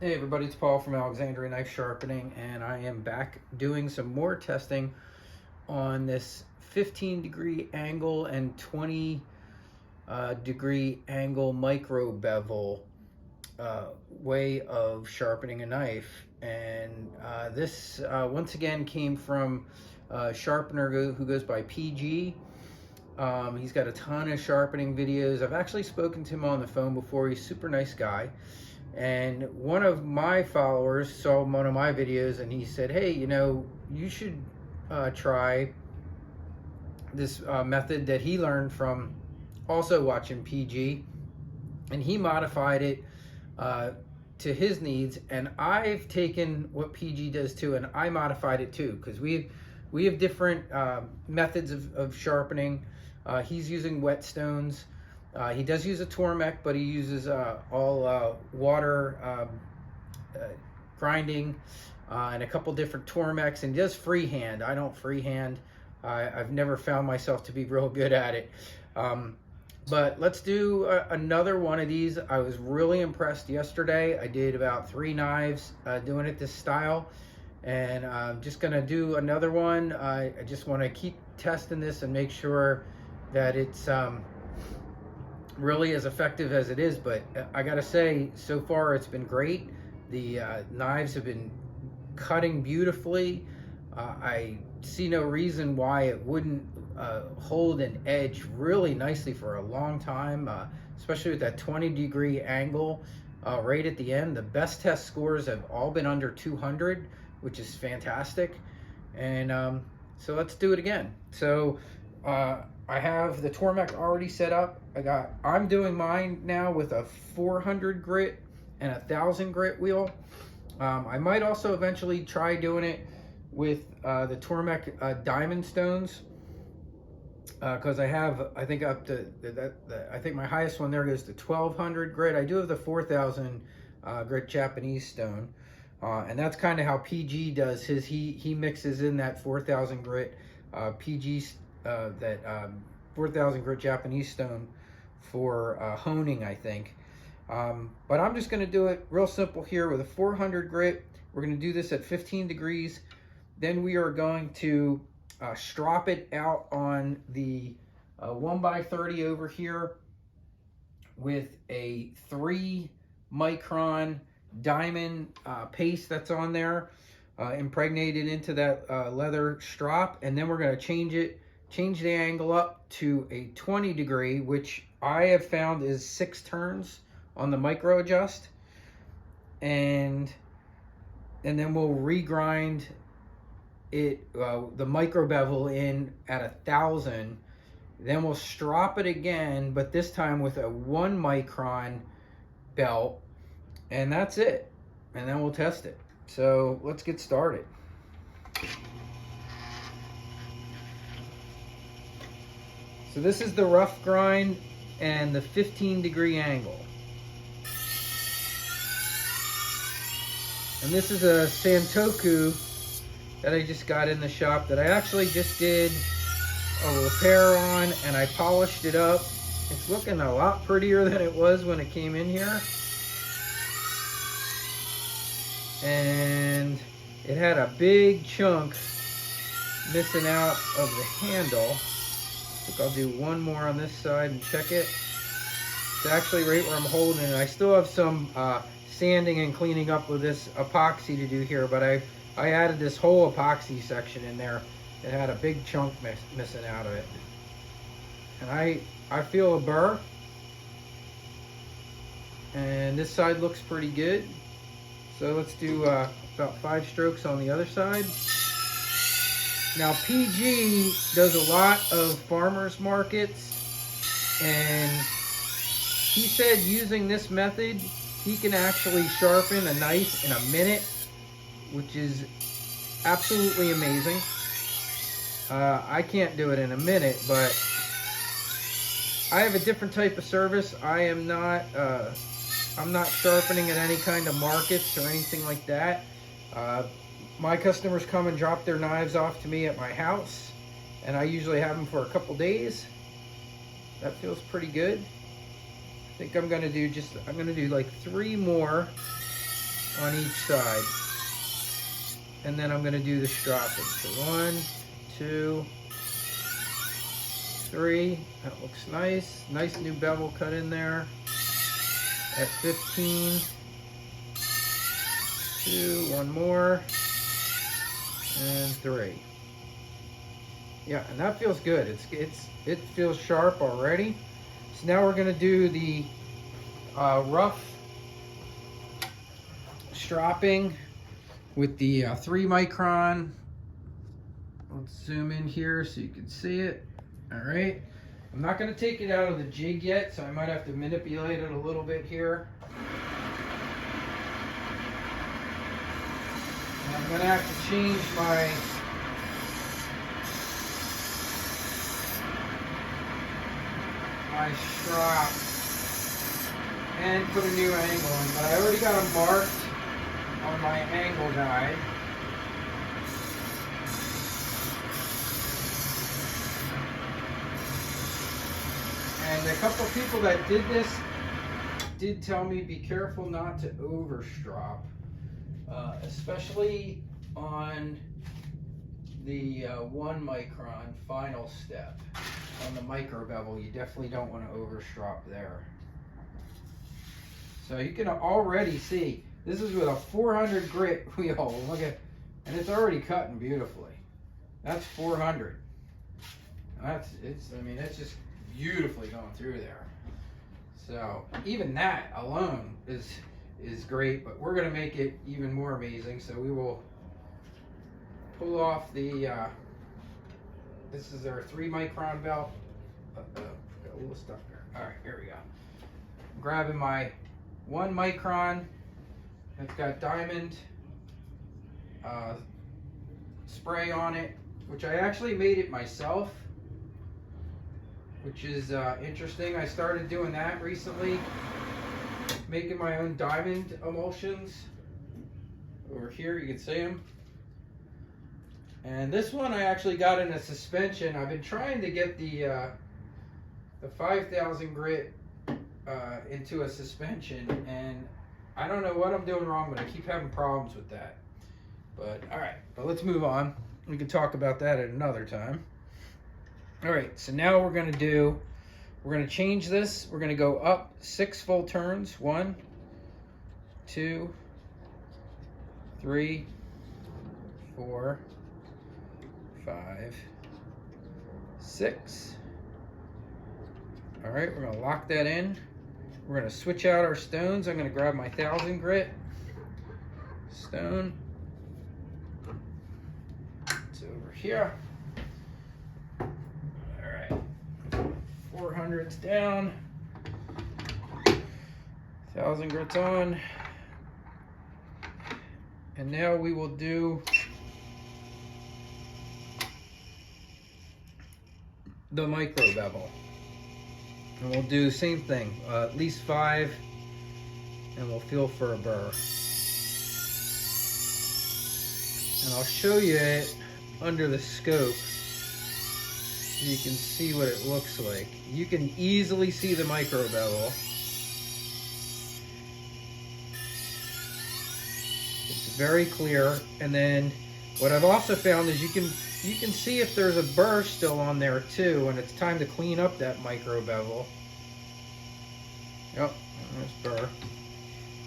Hey everybody, it's Paul from Alexandria Knife Sharpening, and I am back doing some more testing on this 15-degree angle and 20 degree angle micro bevel way of sharpening a knife. And this once again came from a sharpener who goes by PG. He's got a ton of sharpening videos. I've actually spoken to him on the phone before. He's a super nice guy. And one of my followers saw one of my videos and he said, hey, you should try this method that he learned from also watching PG. And he modified it to his needs. And I've taken what PG does too, and I modified it too, because we have different methods of sharpening. He's using whetstones. He does use a Tormek, but he uses all water grinding and a couple different Tormeks, and he does freehand. I don't freehand. I've never found myself to be real good at it. But let's do another one of these. I was really impressed yesterday. I did about 3 knives doing it this style, and I'm just gonna do another one. I just want to keep testing this and make sure that it's really as effective as it is. But I gotta say, so far it's been great. The knives have been cutting beautifully. I see no reason why it wouldn't hold an edge really nicely for a long time, especially with that 20-degree angle right at the end. The best test scores have all been under 200, which is fantastic. And so let's do it again. So I have the Tormek already set up. I'm doing mine now with a 400 grit and a 1000 grit wheel. I might also eventually try doing it with the Tormek diamond stones, because I think up to I think my highest one there goes to 1200 grit. I do have the 4000 grit Japanese stone, and that's kind of how PG does his. He mixes in that 4000 grit PG that 4000 grit Japanese stone for honing, I think. But I'm just going to do it real simple here with a 400 grit. We're going to do this at 15 degrees. Then we are going to strop it out on the 1x30 over here with a 3 micron diamond paste that's on there, impregnated into that leather strop. And then we're going to change the angle up to a 20 degree, which I have found is 6 turns on the micro adjust. And then we'll regrind it, the micro bevel in at 1000. Then we'll strop it again, but this time with a 1 micron belt, and that's it. And then we'll test it. So let's get started. So this is the rough grind and the 15-degree angle. And this is a Santoku that I just got in the shop that I actually just did a repair on, and I polished it up. It's looking a lot prettier than it was when it came in here. And it had a big chunk missing out of the handle. I think I'll do one more on this side and check it. It's actually right where I'm holding it. I still have some sanding and cleaning up with this epoxy to do here, but I added this whole epoxy section in there. It had a big chunk missing out of it. And I feel a burr. And this side looks pretty good. So let's do about 5 strokes on the other side. Now PG does a lot of farmers markets, and he said using this method, he can actually sharpen a knife in a minute, which is absolutely amazing. I can't do it in a minute, but I have a different type of service. I'm not sharpening at any kind of markets or anything like that. My customers come and drop their knives off to me at my house, and I usually have them for a couple days. That feels pretty good. I think I'm gonna do like 3 more on each side. And then I'm going to do the stropping. So 1, 2, 3. That looks nice. Nice new bevel cut in there. At 15. 2, one more. And 3. Yeah, and that feels good. It feels sharp already. So now we're going to do the rough stropping with the 3 micron. Let's zoom in here so you can see it. All right. I'm not going to take it out of the jig yet, so I might have to manipulate it a little bit here. And I'm going to have to change my strop and put a new angle in, but I already got them marked on my angle guide. And a couple of people that did this did tell me be careful not to overstrop, especially on the 1 micron final step. On the micro bevel, you definitely don't want to overstrop there. So you can already see this is with a 400 grit wheel. Look at, and it's already cutting beautifully. That's 400. I mean, it's just beautifully going through there. So even that alone is great, but we're going to make it even more amazing. So we will pull off the. This is our 3 micron belt. Got a little stuff there. All right, here we go. I'm grabbing my 1 micron. It's got diamond spray on it, which I actually made it myself, which is interesting. I started doing that recently, making my own diamond emulsions. Over here, you can see them. And this one I actually got in a suspension. I've been trying to get the 5000 grit into a suspension, and I don't know what I'm doing wrong, but I keep having problems with that. But all right, but let's move on. We can talk about that at another time. All right, so now we're going to change this. We're going to go up 6 full turns. 1, 2, 3, 4, 5, 6. All right, we're going to lock that in. We're going to switch out our stones. I'm going to grab my 1000 grit stone. It's over here. All right, 400's down. 1000 grits on. And now we will do the micro bevel. And we'll do the same thing, at least 5, and we'll feel for a burr. And I'll show you it under the scope so you can see what it looks like. You can easily see the micro bevel. It's very clear. And then what I've also found is you can see if there's a burr still on there too, and it's time to clean up that micro bevel. Yep, there's burr.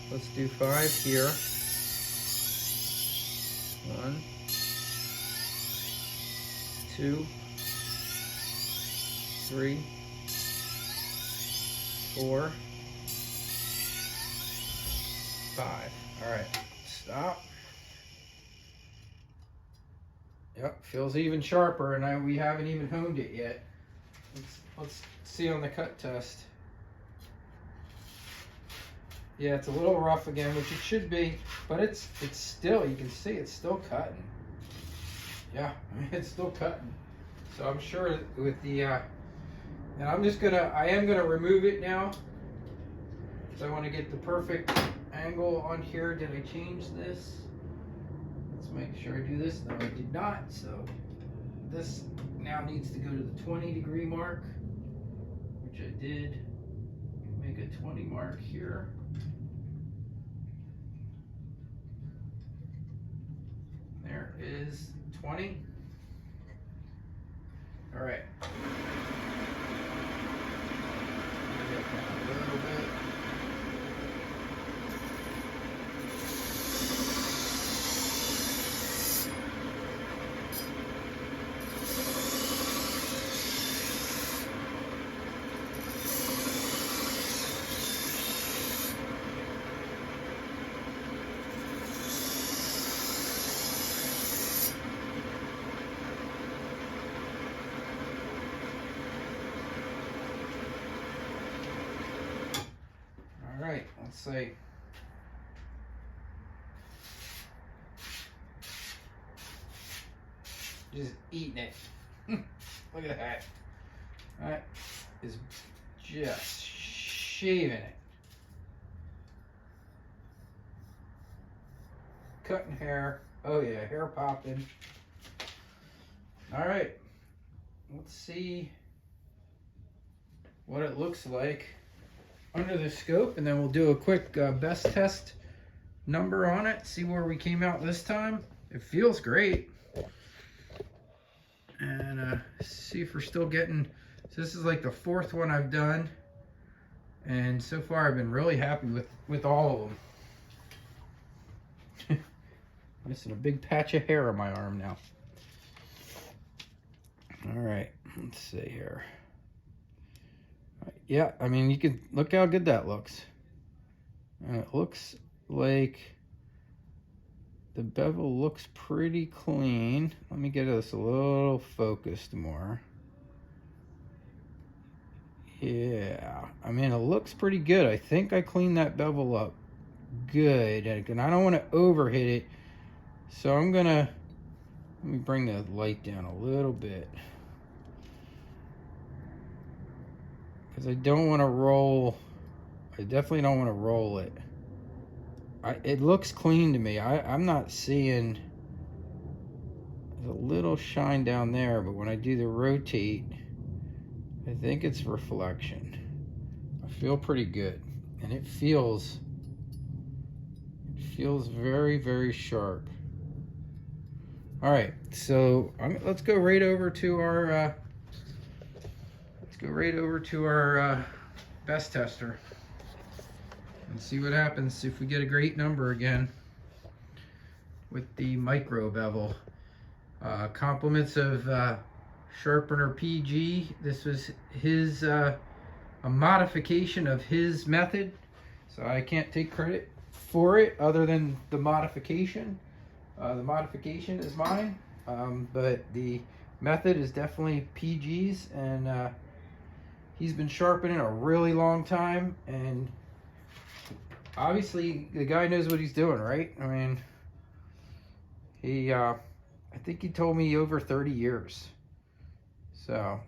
Let's do 5 here. 1, 2, 3, 4, 5. All right, stop. Yep, feels even sharper, and we haven't even honed it yet. Let's see on the cut test. Yeah, it's a little rough again, which it should be, but it's still, you can see it's still cutting. Yeah, I mean, it's still cutting. So I'm sure with the, and I am gonna remove it now, because I want to get the perfect angle on here. Did I change this? Let's make sure I do this. No, I did not. So this now needs to go to the 20-degree mark, which I did. Make a 20 mark here. is 20. All right. A little bit. All right, let's see. Just eating it. Look at that. That is just shaving it. Cutting hair. Oh yeah, hair popping. All right, let's see what it looks like under the scope, and then we'll do a quick best test number on it, see where we came out this time. It feels great. And see if we're still getting, so this is like the fourth one I've done, and so far I've been really happy with all of them. Missing a big patch of hair on my arm now. All right, let's see here. Yeah, I mean, you can look how good that looks. And it looks like the bevel looks pretty clean. Let me get this a little focused more. Yeah, I mean, it looks pretty good. I think I cleaned that bevel up good, and I don't want to overhit it. So I'm gonna, let me bring the light down a little bit, because I don't want to roll. I definitely don't want to roll it. It looks clean to me. I'm not seeing, there's a little shine down there, but when I do the rotate, I think it's reflection. I feel pretty good, and it feels very, very sharp. All right, so let's go right over to our best tester and see what happens if we get a great number again with the micro bevel. Compliments of Sharpener PG. This was his a modification of his method, so I can't take credit for it other than the modification. The modification is mine, but the method is definitely PG's, and he's been sharpening a really long time, and obviously the guy knows what he's doing, right? I mean, he I think he told me over 30 years. So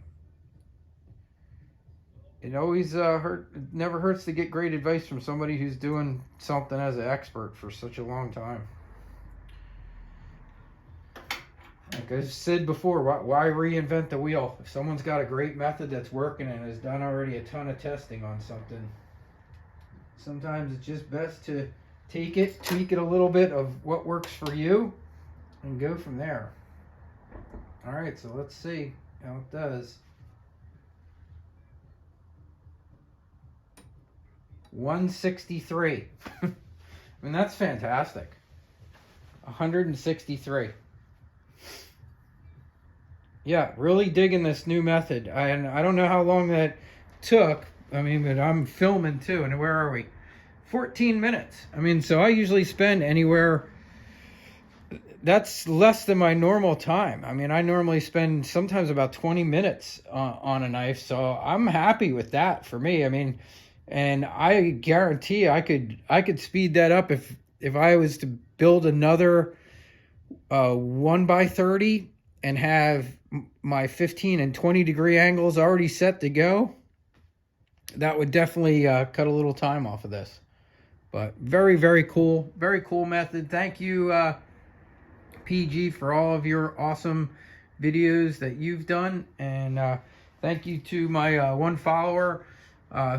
it always it never hurts to get great advice from somebody who's doing something as an expert for such a long time. Like I said before, why reinvent the wheel? If someone's got a great method that's working and has done already a ton of testing on something, sometimes it's just best to take it, tweak it a little bit of what works for you, and go from there. All right, so let's see how it does. 163. I mean, that's fantastic. 163. Yeah, really digging this new method. And I don't know how long that took. I mean, but I'm filming too. And where are we? 14 minutes. I mean, so I usually spend anywhere, that's less than my normal time. I mean, I normally spend sometimes about 20 minutes on a knife. So I'm happy with that for me. I mean, and I guarantee I could speed that up if I was to build another 1x30 and have my 15 and 20 degree angles already set to go. That would definitely cut a little time off of this. But very, very cool method. Thank you, PG, for all of your awesome videos that you've done, and thank you to my one follower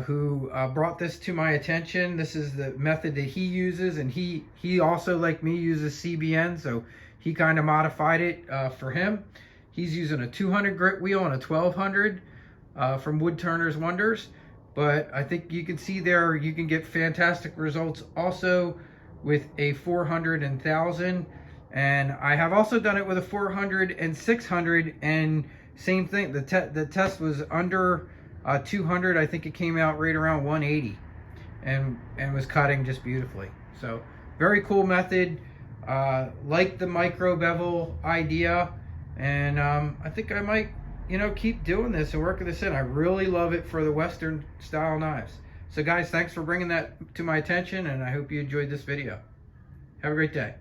who brought this to my attention. This is the method that he uses, and he also, like me, uses CBN, so he kind of modified it for him. He's using a 200 grit wheel and a 1200 from Wood Turner's Wonders. But I think you can see there, you can get fantastic results also with a 400 and 1000. And I have also done it with a 400 and 600, and same thing. The test was under 200. I think it came out right around 180, and was cutting just beautifully. So very cool method. Like the micro bevel idea, and I think I might, you know, keep doing this and working this in. I really love it for the Western style knives. So guys, thanks for bringing that to my attention, and I hope you enjoyed this video. Have a great day.